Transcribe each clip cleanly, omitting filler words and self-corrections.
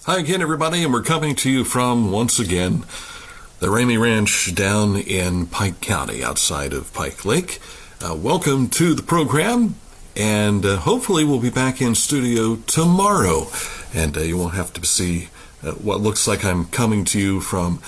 Hi again, everybody, and we're coming to you from, once again, the Ramey Ranch down in Pike County, outside of Pike Lake. Welcome to the program, and hopefully we'll be back in studio tomorrow, and you won't have to see what looks like I'm coming to you from...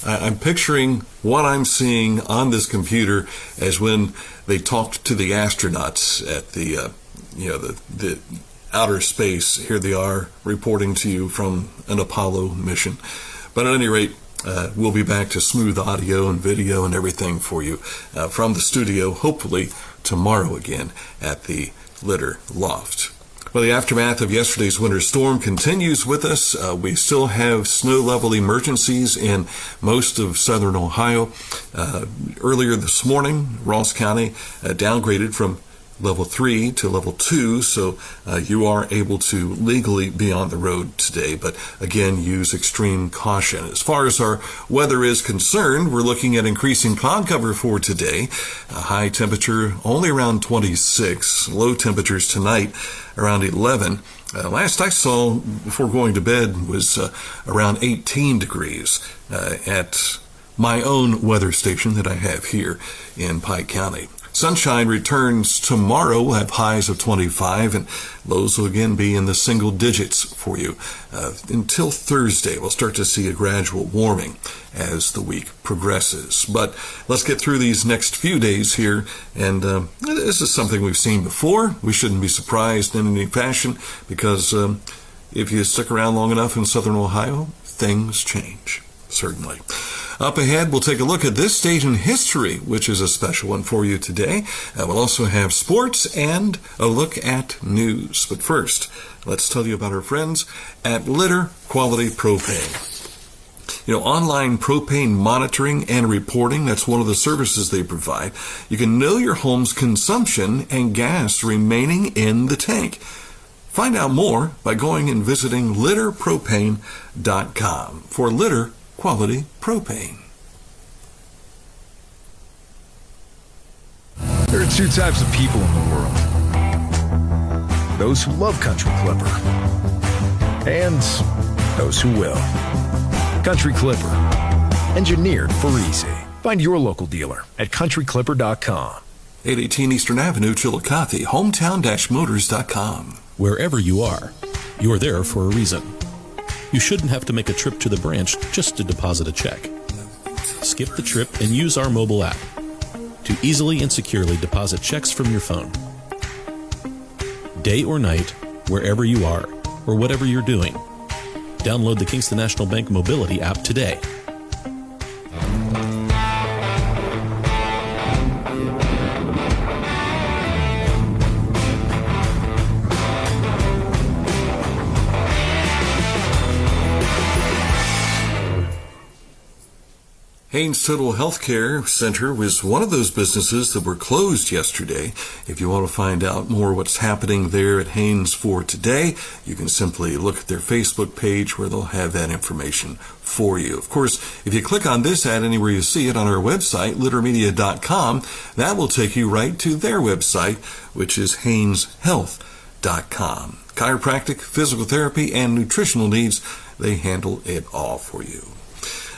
I'm picturing what I'm seeing on this computer as when they talked to the astronauts at the outer space. Here they are reporting to you from an Apollo mission. But at any rate, we'll be back to smooth audio and video and everything for you from the studio, hopefully tomorrow again at the Litter Loft. Well, the aftermath of yesterday's winter storm continues with us. We still have snow level emergencies in most of southern Ohio. Earlier this morning, Ross County downgraded from level 3 to level 2, so you are able to legally be on the road today, but again, use extreme caution. As far as our weather is concerned, we're looking at increasing cloud cover for today. A high temperature only around 26, low temperatures tonight around 11. Last I saw before going to bed was around 18 degrees at my own weather station that I have here in Pike County. Sunshine returns tomorrow. We'll have highs of 25, and lows will again be in the single digits for you. Until Thursday, we'll start to see a gradual warming as the week progresses. But let's get through these next few days here, and this is something we've seen before. We shouldn't be surprised in any fashion, because if you stick around long enough in southern Ohio, things change, certainly. Up ahead, we'll take a look at this stage in history, which is a special one for you today. We'll also have sports and a look at news. But first, let's tell you about our friends at Litter Quality Propane. Online propane monitoring and reporting, that's one of the services they provide. You can know your home's consumption and gas remaining in the tank. Find out more by going and visiting litterpropane.com for Litter Quality Propane. There are two types of people in the world. Those who love Country Clipper and those who will. Country Clipper, engineered for easy. Find your local dealer at countryclipper.com. 818 Eastern Avenue, Chillicothe, hometown-motors.com. Wherever you are, you're there for a reason. You shouldn't have to make a trip to the branch just to deposit a check. Skip the trip and use our mobile app to easily and securely deposit checks from your phone. Day or night, wherever you are, or whatever you're doing, download the Kingston National Bank Mobility app today. Haynes Total Healthcare Center was one of those businesses that were closed yesterday. If you want to find out more what's happening there at Haynes for today, you can simply look at their Facebook page where they'll have that information for you. Of course, if you click on this ad anywhere you see it on our website, littermedia.com, that will take you right to their website, which is hayneshealth.com. Chiropractic, physical therapy, and nutritional needs, they handle it all for you.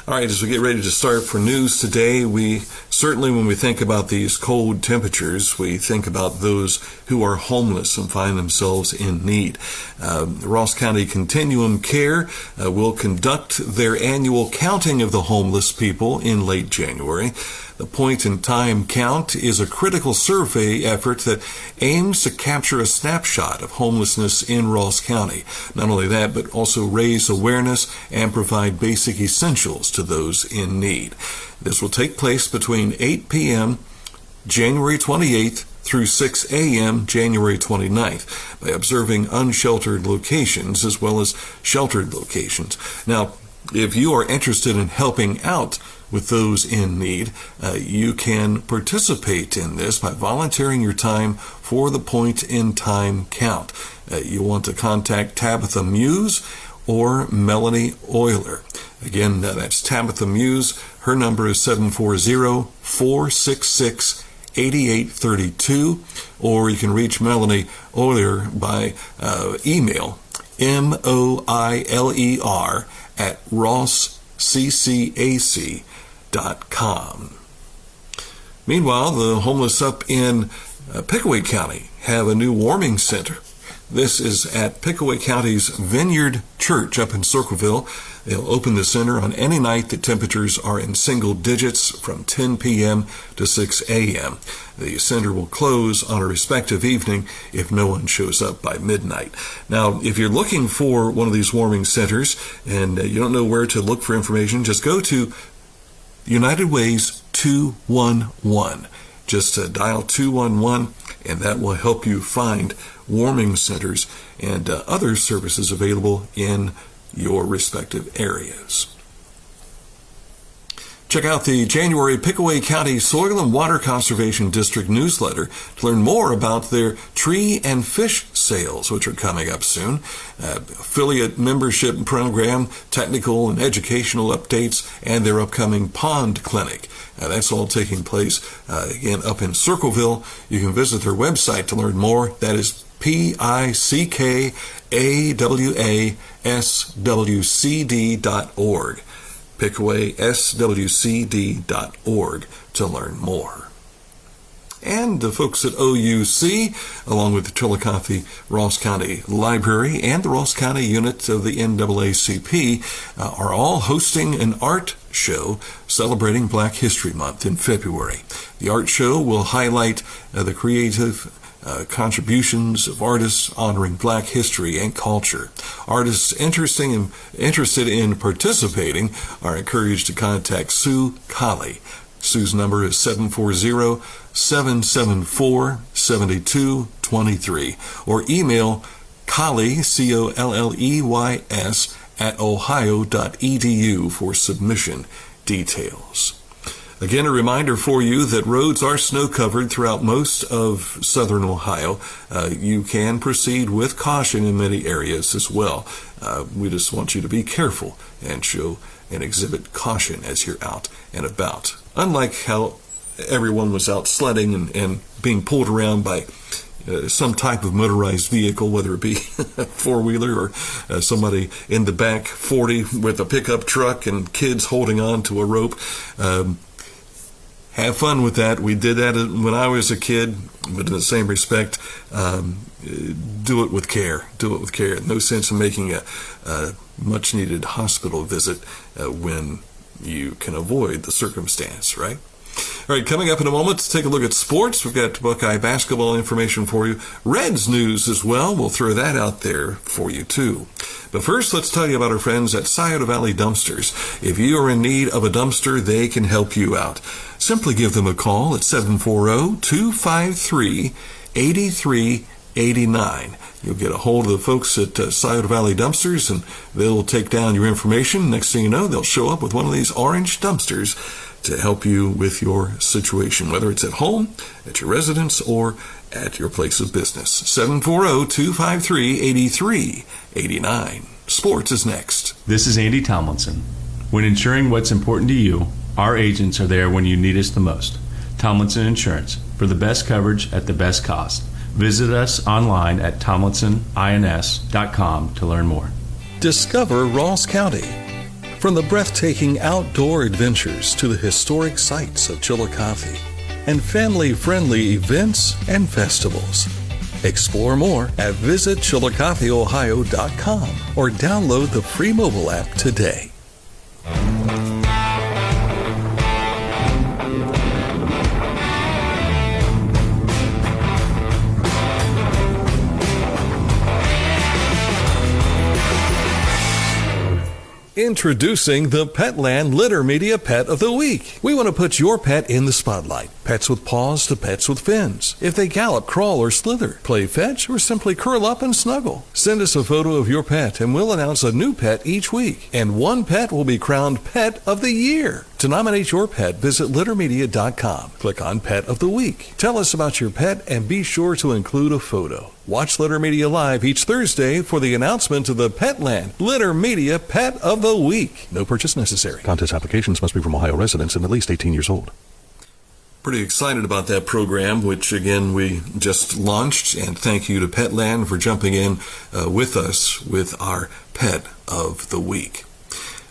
All right, as we get ready to start for news today, we certainly, when we think about these cold temperatures, we think about those who are homeless and find themselves in need. Ross County Continuum Care will conduct their annual counting of the homeless people in late January. The point-in-time count is a critical survey effort that aims to capture a snapshot of homelessness in Ross County. Not only that, but also raise awareness and provide basic essentials to those in need. This will take place between 8 p.m. January 28th through 6 a.m. January 29th by observing unsheltered locations as well as sheltered locations. Now, if you are interested in helping out with those in need, you can participate in this by volunteering your time for the point-in-time count. You want to contact Tabitha Muse or Melanie Euler. Again, that's Tabitha Muse. Her number is 740-466-8832, or you can reach Melanie Euler by email, MOILER at rossccac.com. Meanwhile, the homeless up in Pickaway County have a new warming center. This is at Pickaway County's Vineyard Church up in Circleville. They'll open the center on any night that temperatures are in single digits from 10 p.m. to 6 a.m. The center will close on a respective evening if no one shows up by midnight. Now, if you're looking for one of these warming centers and you don't know where to look for information, just go to United Way's 211. Just dial 211, and that will help you find warming centers and other services available in your respective areas. Check out the January Pickaway County Soil and Water Conservation District newsletter to learn more about their tree and fish sales, which are coming up soon, affiliate membership program, technical and educational updates, and their upcoming pond clinic. That's all taking place, again, up in Circleville. You can visit their website to learn more. That is pickawaswcd.org. pickawaswcd.org to learn more. And the folks at OUC, along with the Chillicothe Ross County Library and the Ross County unit of the NAACP, are all hosting an art show celebrating Black History Month in February. The art show will highlight the creative contributions of artists honoring Black history and culture. Artists interested in participating are encouraged to contact Sue Colley. Sue's number is 740-774-7223, or email Colley, Colleys, at ohio.edu for submission details. Again, a reminder for you that roads are snow-covered throughout most of southern Ohio. You can proceed with caution in many areas as well. We just want you to be careful and show and exhibit caution as you're out and about. Unlike how everyone was out sledding and being pulled around by some type of motorized vehicle, whether it be a four-wheeler or somebody in the back 40 with a pickup truck and kids holding on to a rope. Have fun with that. We did that when I was a kid, but in the same respect, do it with care. Do it with care. No sense in making a much-needed hospital visit when you can avoid the circumstance, right? All right, coming up in a moment, let's take a look at sports. We've got Buckeye basketball information for you. Reds news as well. We'll throw that out there for you, too. But first, let's tell you about our friends at Scioto Valley Dumpsters. If you are in need of a dumpster, they can help you out. Simply give them a call at 740-253-8389. You'll get a hold of the folks at Scioto Valley Dumpsters, and they'll take down your information. Next thing you know, they'll show up with one of these orange dumpsters to help you with your situation, whether it's at home, at your residence, or at your place of business. 740-253-8389. Sports is next. This is Andy Tomlinson. When ensuring what's important to you, our agents are there when you need us the most. Tomlinson Insurance, for the best coverage at the best cost. Visit us online at tomlinsonins.com to learn more. Discover Ross County. From the breathtaking outdoor adventures to the historic sights of Chillicothe and family-friendly events and festivals. Explore more at visitchillicotheohio.com or download the free mobile app today. Introducing the Petland Litter Media Pet of the Week. We want to put your pet in the spotlight. Pets with paws to pets with fins. If they gallop, crawl, or slither, play fetch, or simply curl up and snuggle. Send us a photo of your pet and we'll announce a new pet each week. And one pet will be crowned Pet of the Year. To nominate your pet, visit littermedia.com. Click on Pet of the Week. Tell us about your pet and be sure to include a photo. Watch Litter Media Live each Thursday for the announcement of the Petland Litter Media Pet of the Week. No purchase necessary. Contest applications must be from Ohio residents and at least 18 years old. Pretty excited about that program, which again we just launched, and thank you to Petland for jumping in with us with our Pet of the Week.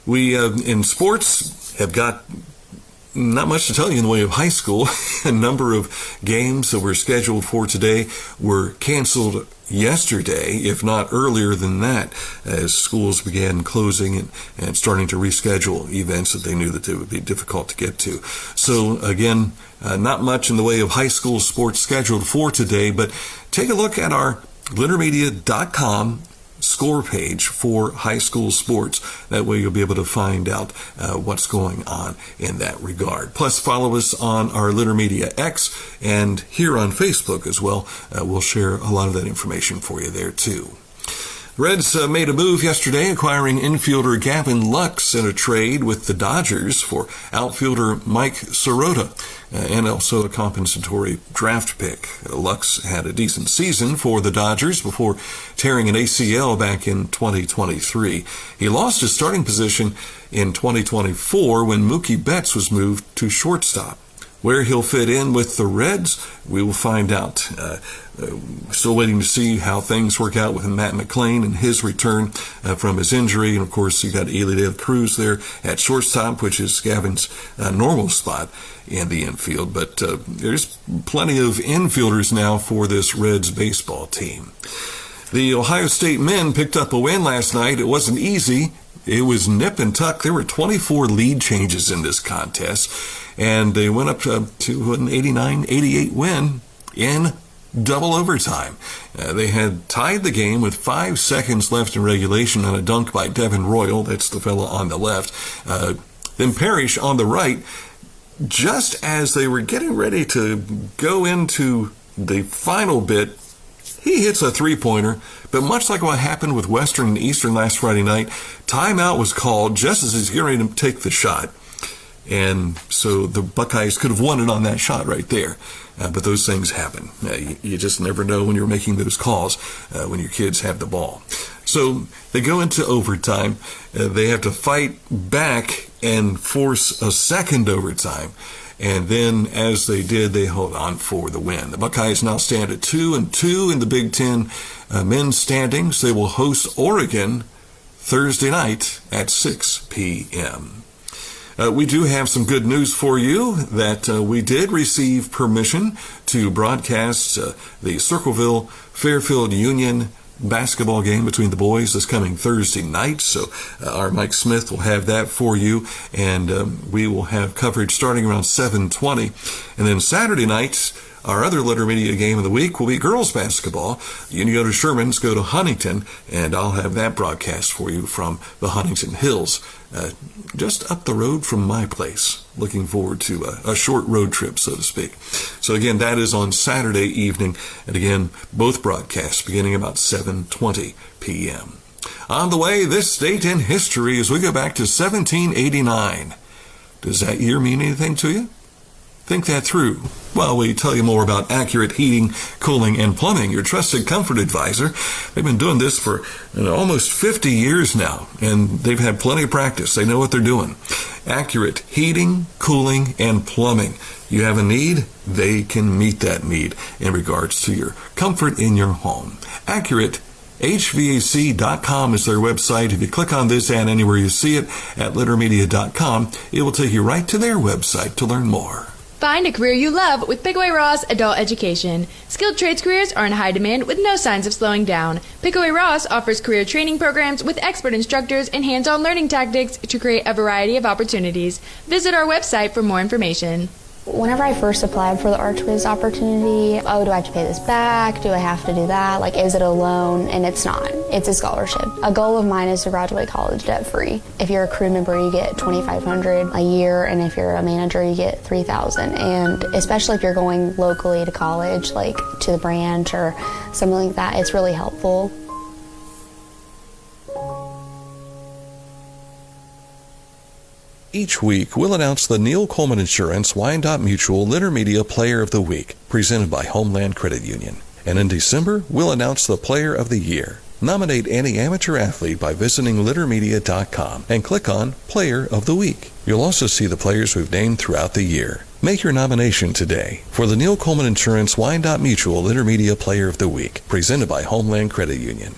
We, in sports, have got not much to tell you in the way of high school. A number of games that were scheduled for today were canceled yesterday, if not earlier than that, as schools began closing and starting to reschedule events that they knew that they would be difficult to get to. So again, not much in the way of high school sports scheduled for today, but take a look at our LeonardMedia.com score page for high school sports. That way you'll be able to find out what's going on in that regard. Plus, follow us on our Leonard Media X and here on Facebook as well. We'll share a lot of that information for you there too. Reds made a move yesterday, acquiring infielder Gavin Lux in a trade with the Dodgers for outfielder Mike Sirota and also a compensatory draft pick. Lux had a decent season for the Dodgers before tearing an ACL back in 2023. He lost his starting position in 2024 when Mookie Betts was moved to shortstop. Where he'll fit in with the Reds, we will find out. Still waiting to see how things work out with Matt McLain and his return from his injury. And, of course, you got Ely De La Cruz there at shortstop, which is Gavin's normal spot in the infield. But there's plenty of infielders now for this Reds baseball team. The Ohio State men picked up a win last night. It wasn't easy. It was nip and tuck. There were 24 lead changes in this contest, and they went up to an 89-88 win in double overtime. They had tied the game with 5 seconds left in regulation on a dunk by Devin Royal. That's the fella on the left. Then Parrish on the right. Just as they were getting ready to go into the final bit, he hits a three-pointer, but much like what happened with Western and Eastern last Friday night, timeout was called just as he's getting ready to take the shot. And so the Buckeyes could have won it on that shot right there. But those things happen. You just never know when you're making those calls when your kids have the ball. So they go into overtime. They have to fight back and force a second overtime. And then, as they did, they hold on for the win. The Buckeyes now stand at 2-2 in the Big Ten men's standings. They will host Oregon Thursday night at 6 p.m. We do have some good news for you that we did receive permission to broadcast the Circleville-Fairfield Union basketball game between the boys this coming Thursday night. So our Mike Smith will have that for you, and we will have coverage starting around 7:20. And then Saturday night, our other Leonard Media game of the week will be girls basketball. You go to Sherman's, go to Huntington, and I'll have that broadcast for you from the Huntington Hills, just up the road from my place. Looking forward to a short road trip, so to speak. So again, that is on Saturday evening, and again, both broadcasts beginning about 7:20 p.m. On the way, this date in history as we go back to 1789. Does that year mean anything to you? Think that through while we tell you more about Accurate Heating, Cooling, and Plumbing, your trusted comfort advisor. They've been doing this for almost 50 years now, and they've had plenty of practice. They know what they're doing. Accurate Heating, Cooling, and Plumbing. You have a need, they can meet that need in regards to your comfort in your home. Accurate HVAC.com is their website. If you click on this ad anywhere you see it at LeonardMedia.com, it will take you right to their website to learn more. Find a career you love with Pickaway Ross Adult Education. Skilled trades careers are in high demand with no signs of slowing down. Pickaway Ross offers career training programs with expert instructors and hands-on learning tactics to create a variety of opportunities. Visit our website for more information. Whenever I first applied for the ArchViz opportunity, do I have to pay this back? Do I have to do that? Is it a loan? And it's not. It's a scholarship. A goal of mine is to graduate college debt-free. If you're a crew member, you get $2,500 a year, and if you're a manager, you get $3,000. And especially if you're going locally to college, to the branch or something like that, it's really helpful. Each week, we'll announce the Neil Coleman Insurance Wyandotte Mutual Leonard Media Player of the Week, presented by Homeland Credit Union. And in December, we'll announce the Player of the Year. Nominate any amateur athlete by visiting littermedia.com and click on Player of the Week. You'll also see the players we've named throughout the year. Make your nomination today for the Neil Coleman Insurance Wyandotte Mutual Littermedia Player of the Week, presented by Homeland Credit Union.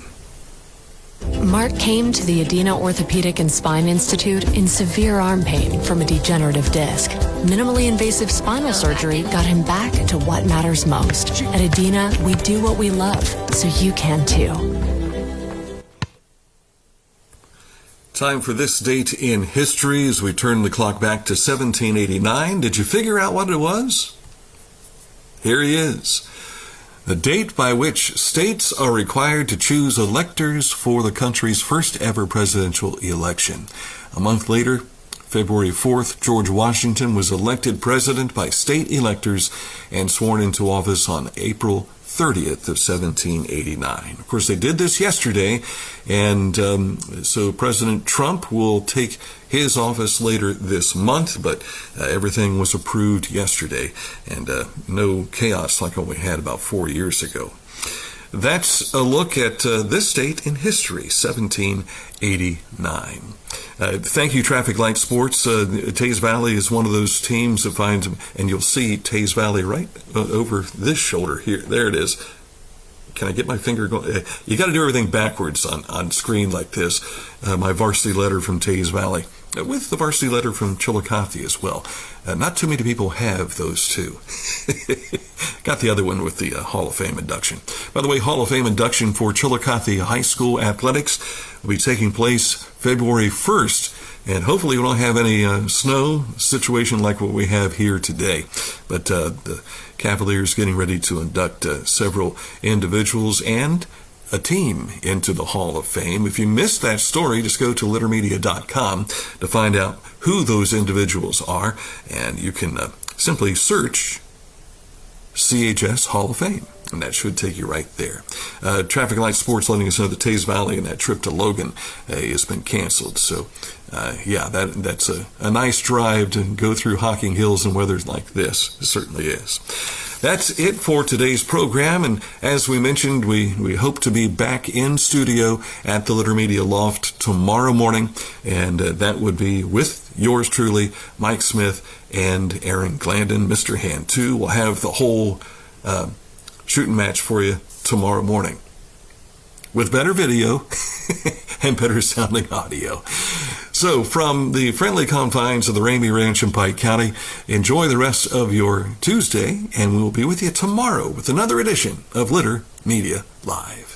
Mark came to the Adena Orthopedic and Spine Institute in severe arm pain from a degenerative disc. Minimally invasive spinal surgery got him back to what matters most. At Adena, we do what we love, so you can too. Time for this date in history as we turn the clock back to 1789. Did you figure out what it was? Here he is. The date by which states are required to choose electors for the country's first ever presidential election. A month later, February 4th, George Washington was elected president by state electors and sworn into office on April 30th of 1789. Of course, they did this yesterday, and so President Trump will take his office later this month, but everything was approved yesterday, and no chaos like what we had about 4 years ago. That's a look at this date in history, 1789. Thank you, Traffic Light Sports. Teays Valley is one of those teams that finds, and you'll see Teays Valley right over this shoulder here. There it is. Can I get my finger going? You got to do everything backwards on screen like this. My varsity letter from Teays Valley, with the varsity letter from Chillicothe as well. Not too many people have those two. Got the other one with the Hall of Fame induction. By the way, Hall of Fame induction for Chillicothe High School athletics will be taking place February 1st. And hopefully we don't have any snow situation like what we have here today. But the Cavaliers getting ready to induct several individuals and a team into the Hall of Fame. If you missed that story, just go to littermedia.com to find out who those individuals are, and you can simply search CHS Hall of Fame, and that should take you right there. Traffic Light Sports letting us know that Teays Valley and that trip to Logan has been canceled. So, that's a nice drive to go through Hocking Hills in weather like this. It certainly is. That's it for today's program, and as we mentioned, we hope to be back in studio at the Litter Media Loft tomorrow morning, and that would be with yours truly, Mike Smith and Aaron Glandon. Mr. Hand 2 will have the whole shooting match for you tomorrow morning with better video and better sounding audio. So from the friendly confines of the Ramey Ranch in Pike County, enjoy the rest of your Tuesday, and we will be with you tomorrow with another edition of Litter Media Live.